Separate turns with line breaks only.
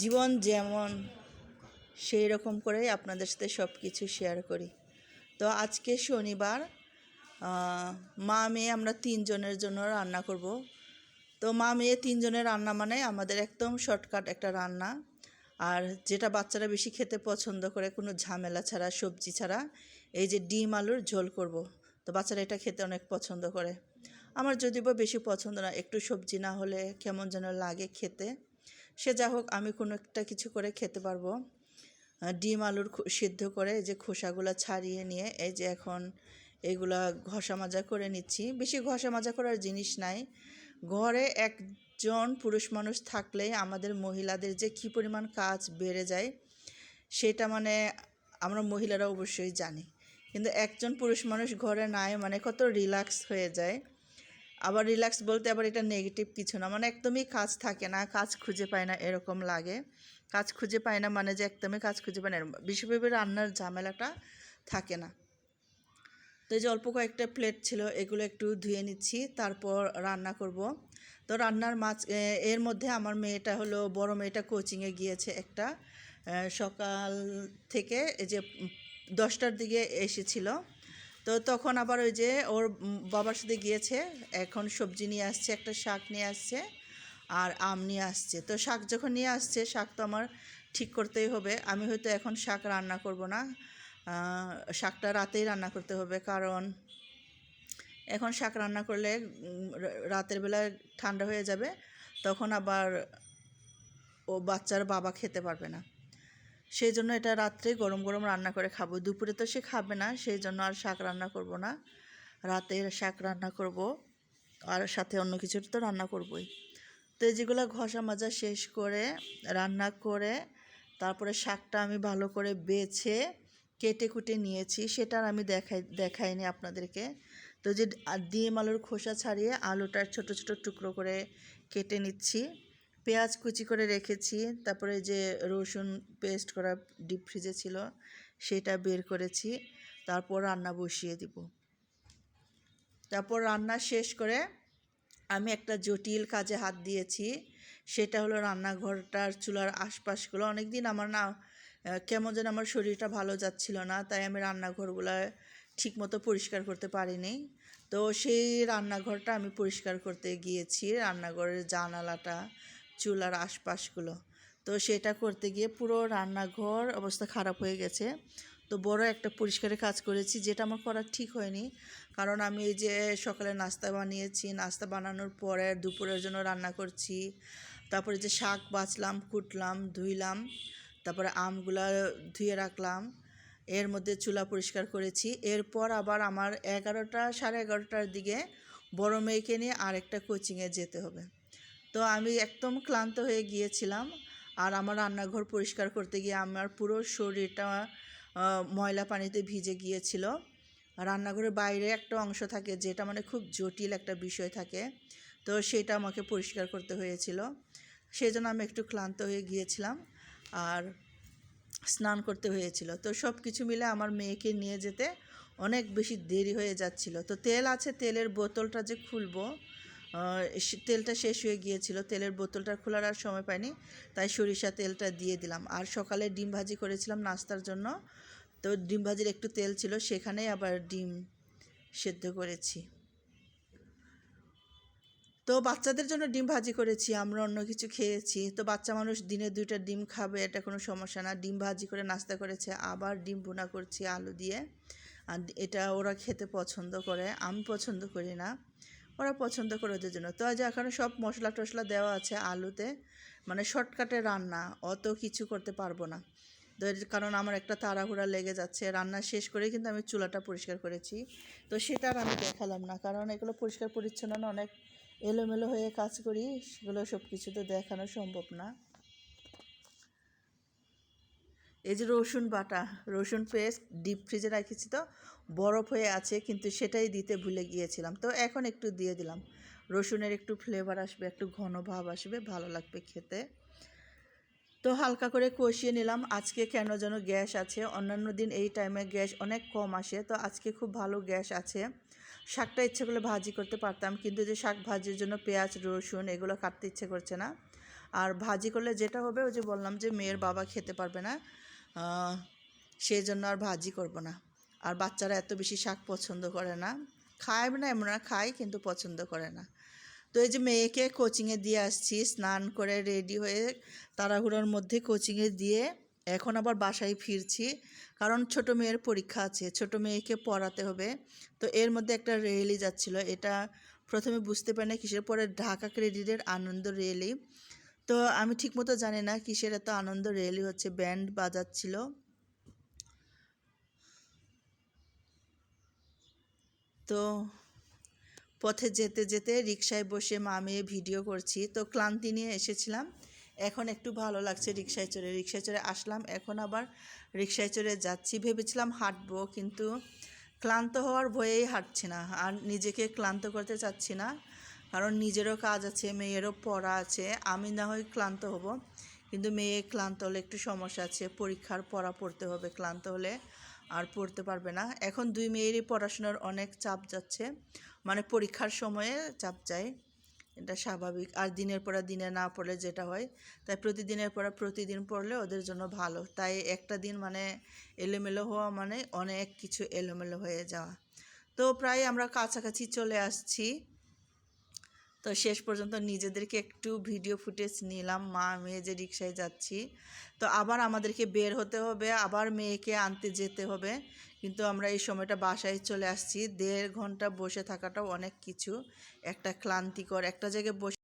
জীবন যেমন সেই রকম করেই আপনাদের সাথে সব কিছু শেয়ার করি। তো আজকে শনিবার, মা মেয়ে আমরা তিনজনের জন্য রান্না করব। তো মা মেয়ে তিনজনের রান্না মানে আমাদের একদম শর্টকাট একটা রান্না, আর যেটা বাচ্চারা বেশি খেতে পছন্দ করে কোনো ঝামেলা ছাড়া, সবজি ছাড়া, এই যে ডিম আলুর ঝোল করব। তো বাচ্চারা এটা খেতে অনেক পছন্দ করে। আমার যদিও বা বেশি পছন্দ না, একটু সবজি না হলে কেমন যেন লাগে খেতে। সে যা হোক, আমি কোনো একটা কিছু করে খেতে পারবো। ডিম আলুর সিদ্ধ করে এই যে খোসাগুলো ছাড়িয়ে নিয়ে এই যে এখন এগুলা ঘষা মাজা করে নিচ্ছি। বেশি ঘষা মাজা করার জিনিস নাই। ঘরে একজন পুরুষ মানুষ থাকলেই আমাদের মহিলাদের যে কী পরিমাণ কাজ বেড়ে যায় সেটা মানে আমরা মহিলারা অবশ্যই জানি। কিন্তু একজন পুরুষ মানুষ ঘরে নাই মানে কত রিল্যাক্স হয়ে যায়। আবার রিল্যাক্স বলতে আবার এটা নেগেটিভ কিছু না, মানে একদমই কাজ থাকে না, কাজ খুঁজে পায় না এরকম লাগে। কাজ খুঁজে পায় না মানে যে একদমই কাজ খুঁজে পায় না, বিশেষভাবে রান্নার ঝামেলাটা থাকে না। তো এই যে অল্প কয়েকটা প্লেট ছিল, এগুলো একটু ধুয়ে নিচ্ছি, তারপর রান্না করব। তো রান্নার এর মধ্যে আমার মেয়েটা হলো, বড় মেয়েটা কোচিংয়ে গিয়েছে একটা, সকাল থেকে এই যে 10টার দিকে এসেছিল। তো তখন আবার ওই যে ওর বাবার সাথে গিয়েছে, এখন সবজি নিয়ে আসছে, একটা শাক নিয়ে আসছে আর আম নিয়ে আসছে। তো শাক যখন নিয়ে আসছে, শাক তো আমার ঠিক করতেই হবে। আমি হয়তো এখন শাক রান্না করব না, শাকটা রাতেই রান্না করতে হবে, কারণ এখন শাক রান্না করলে রাতের বেলা ঠান্ডা হয়ে যাবে, তখন আবার ও বাচ্চার বাবা খেতে পারবে না। সেই জন্য এটা রাত্রে গরম গরম রান্না করে খাবো। দুপুরে তো সে খাবে না, সেই জন্য আর শাক রান্না করব না, রাতে শাক রান্না করব, আর সাথে অন্য কিছু তো রান্না করবই। তো যেগুলো ঘষা মাজা শেষ করে রান্না করে তারপরে শাকটা আমি ভালো করে বেছে কেটে কুটে নিয়েছি, সেটা আর আমি দেখাইনি আপনাদেরকে। তো যে ডিম আলুর খোসা ছাড়িয়ে আলুটার ছোট ছোট টুকরো করে কেটে নিচ্ছি, পেঁয়াজ কুচি করে রেখেছি, তারপরে যে রসুন পেস্ট করা ডিপ ফ্রিজে ছিল সেটা বের করেছি, তারপর রান্না বসিয়ে দিব। তারপর রান্না শেষ করে আমি একটা জটিল কাজে হাত দিয়েছি, সেটা হলো রান্নাঘরটার চুলার আশপাশগুলো। অনেক দিন আমার না কেমন যেন আমার শরীরটা ভালো যাচ্ছিল না, তাই আমি রান্নাঘরগুলো ঠিকমতো পরিষ্কার করতে পারিনি। তো সেই রান্নাঘরটা আমি পরিষ্কার করতে গিয়েছি, রান্নাঘরের জানালাটা, চুলার আশপাশগুলো। তো সেটা করতে গিয়ে পুরো রান্নাঘর অবস্থা খারাপ হয়ে গেছে। তো বড় একটা পরিষ্কারের কাজ করেছি, যেটা আমার করা ঠিক হয়নি, কারণ আমি এই যে সকালে নাস্তা বানিয়েছি, নাস্তা বানানোর পরে দুপুরের জন্য রান্না করছি, তারপরে যে শাক বাছলাম, কুটলাম, ধুইলাম, তারপরে আমগুলা ধুয়ে রাখলাম, এর মধ্যে চুলা পরিষ্কার করেছি। এরপর আবার আমার 11টা সাড়ে 11টার দিকে বড় মেয়েকে নিয়ে আরেকটা কোচিংয়ে যেতে হবে। তো আমি একদম ক্লান্ত হয়ে গিয়েছিলাম, আর আমার রান্নাঘর পরিষ্কার করতে গিয়ে আমার পুরো শরীরটা ময়লা পানিতে ভিজে গিয়েছিল। রান্নাঘরের বাইরে একটা অংশ থাকে যেটা মানে খুব জটিল একটা বিষয় থাকে, তো সেটা আমাকে পরিষ্কার করতে হয়েছিল। সেই জন্য আমি একটু ক্লান্ত হয়ে গিয়েছিলাম আর স্নান করতে হয়েছিল। তো সব কিছু মিলে আমার মেয়েকে নিয়ে যেতে অনেক বেশি দেরি হয়ে যাচ্ছিল। তো তেল আছে, তেলের বোতলটা যে খুলবো, তেলটা শেষ হয়ে গিয়েছিল, তেলের বোতলটা খোলার আর সময় পাইনি, তাই সরিষা তেলটা দিয়ে দিলাম। আর সকালে ডিম ভাজি করেছিলাম নাস্তার জন্য, তো ডিম ভাজির একটু তেল ছিল, সেখানেই আবার ডিম সেদ্ধ করেছি। তো বাচ্চাদের জন্য ডিম ভাজি করেছি, আমরা অন্য কিছু খেয়েছি। তো বাচ্চা মানুষ দিনে 2টা ডিম খাবে, এটা কোনো সমস্যা না। ডিম ভাজি করে নাস্তা করেছে, আবার ডিম ভুনা করছি আলু দিয়ে, আর এটা ওরা খেতে পছন্দ করে, আমি পছন্দ করি না, ওরা পছন্দ করে ওদের জন্য। তো আজ এখানে সব মশলা টশলা দেওয়া আছে আলুতে, মানে শর্টকাটে রান্না, অত কিছু করতে পারবো না। তো কারণ আমার একটা তাড়াহুড়া লেগে যাচ্ছে, রান্না শেষ করেই কিন্তু আমি চুলাটা পরিষ্কার করেছি। তো সেটা আর আমি দেখালাম না, কারণ এগুলো পরিষ্কার পরিচ্ছন্ন না, অনেক এলোমেলো হয়ে কাজ করি, সেগুলো সব কিছু তো দেখানো সম্ভব না। এই যে রসুন বাটা, রসুন পেস্ট ডিপ ফ্রিজে রেখেছি, তো বরফ হয়ে আছে, কিন্তু সেটাই দিতে ভুলে গিয়েছিলাম, তো এখন একটু দিয়ে দিলাম। রসুনের একটু ফ্লেভার আসবে, একটু ঘন ভাব আসবে, ভালো লাগবে খেতে। তো হালকা করে কষিয়ে নিলাম। আজকে কেন যেন গ্যাস আছে, অন্যান্য দিন এই টাইমে গ্যাস অনেক কম আসে, তো আজকে খুব ভালো গ্যাস আছে। শাকটা ইচ্ছে করলে ভাজি করতে পারতাম, কিন্তু যে শাক ভাজির জন্য পেঁয়াজ রসুন এগুলো কাটতে ইচ্ছে করছে না, আর ভাজি করলে যেটা হবে ওই যে বললাম যে মেয়ের বাবা খেতে পারবে না, সেই জন্য আর ভাজি করব না। আর বাচ্চারা এত বেশি শাক পছন্দ করে না, খায় না এমন না, খায় কিন্তু পছন্দ করে না। তো এই যে মেয়েকে কোচিংয়ে দিয়ে আসছি, স্নান করে রেডি হয়ে তাড়াহুড়োর মধ্যে কোচিংয়ে দিয়ে এখন আবার বাসায় ফিরছি, কারণ ছোট মেয়ের পরীক্ষা আছে, ছোট মেয়েকে পড়াতে হবে। তো এর মধ্যে একটা রেলি যাচ্ছিল, এটা প্রথমে বুঝতে পারি না কিসের, পরে ঢাকা ক্রেডিটের আনন্দ রেলি। তো আমি ঠিকমতো জানি না কিসের এত আনন্দ রেলি হচ্ছে, ব্যান্ড বাজাচ্ছিল। তো পথে যেতে যেতে রিকশায় বসে মা মেয়ে ভিডিও করছি। তো ক্লান্তি নিয়ে এসেছিলাম, এখন একটু ভালো লাগছে রিকশায় চড়ে আসলাম, এখন আবার রিকশায় চড়ে যাচ্ছি। ভেবেছিলাম হাঁটবো, কিন্তু ক্লান্ত হওয়ার ভয়েই হাঁটছি না, আর নিজেকে ক্লান্ত করতে চাচ্ছি না, কারণ নিজেরও কাজ আছে, মেয়েরও পড়া আছে। আমি না হয় ক্লান্ত হব, কিন্তু মেয়ে ক্লান্ত হলে একটু সমস্যা আছে, পরীক্ষার পড়া পড়তে হবে, ক্লান্ত হলে আর পড়তে পারবে না। এখন দুই মেয়েরই পড়াশোনার অনেক চাপ যাচ্ছে, মানে পরীক্ষার সময়ে চাপ যায়, এটা স্বাভাবিক। আর দিনের পর দিনে না পড়লে যেটা হয়, তাই প্রতিদিনের পর প্রতিদিন পড়লে ওদের জন্য ভালো। তাই একটা দিন মানে এলোমেলো হওয়া মানে অনেক কিছু এলোমেলো হয়ে যাওয়া। তো প্রায় আমরা কাছাকাছি চলে আসছি। তো শেষ পর্যন্ত নিজেদেরকে একটু ভিডিও ফুটেজ নিলাম, মা মেয়ে যে রিকশায় যাচ্ছি। তো আবার আমাদেরকে বের হতে হবে, আবার মেয়েকে আনতে যেতে হবে, কিন্তু আমরা এই সময়টা বাসায় চলে আসছি। 1.5 ঘন্টা বসে থাকাটাও অনেক কিছু, একটা ক্লান্তিকর, একটা জায়গায় বসে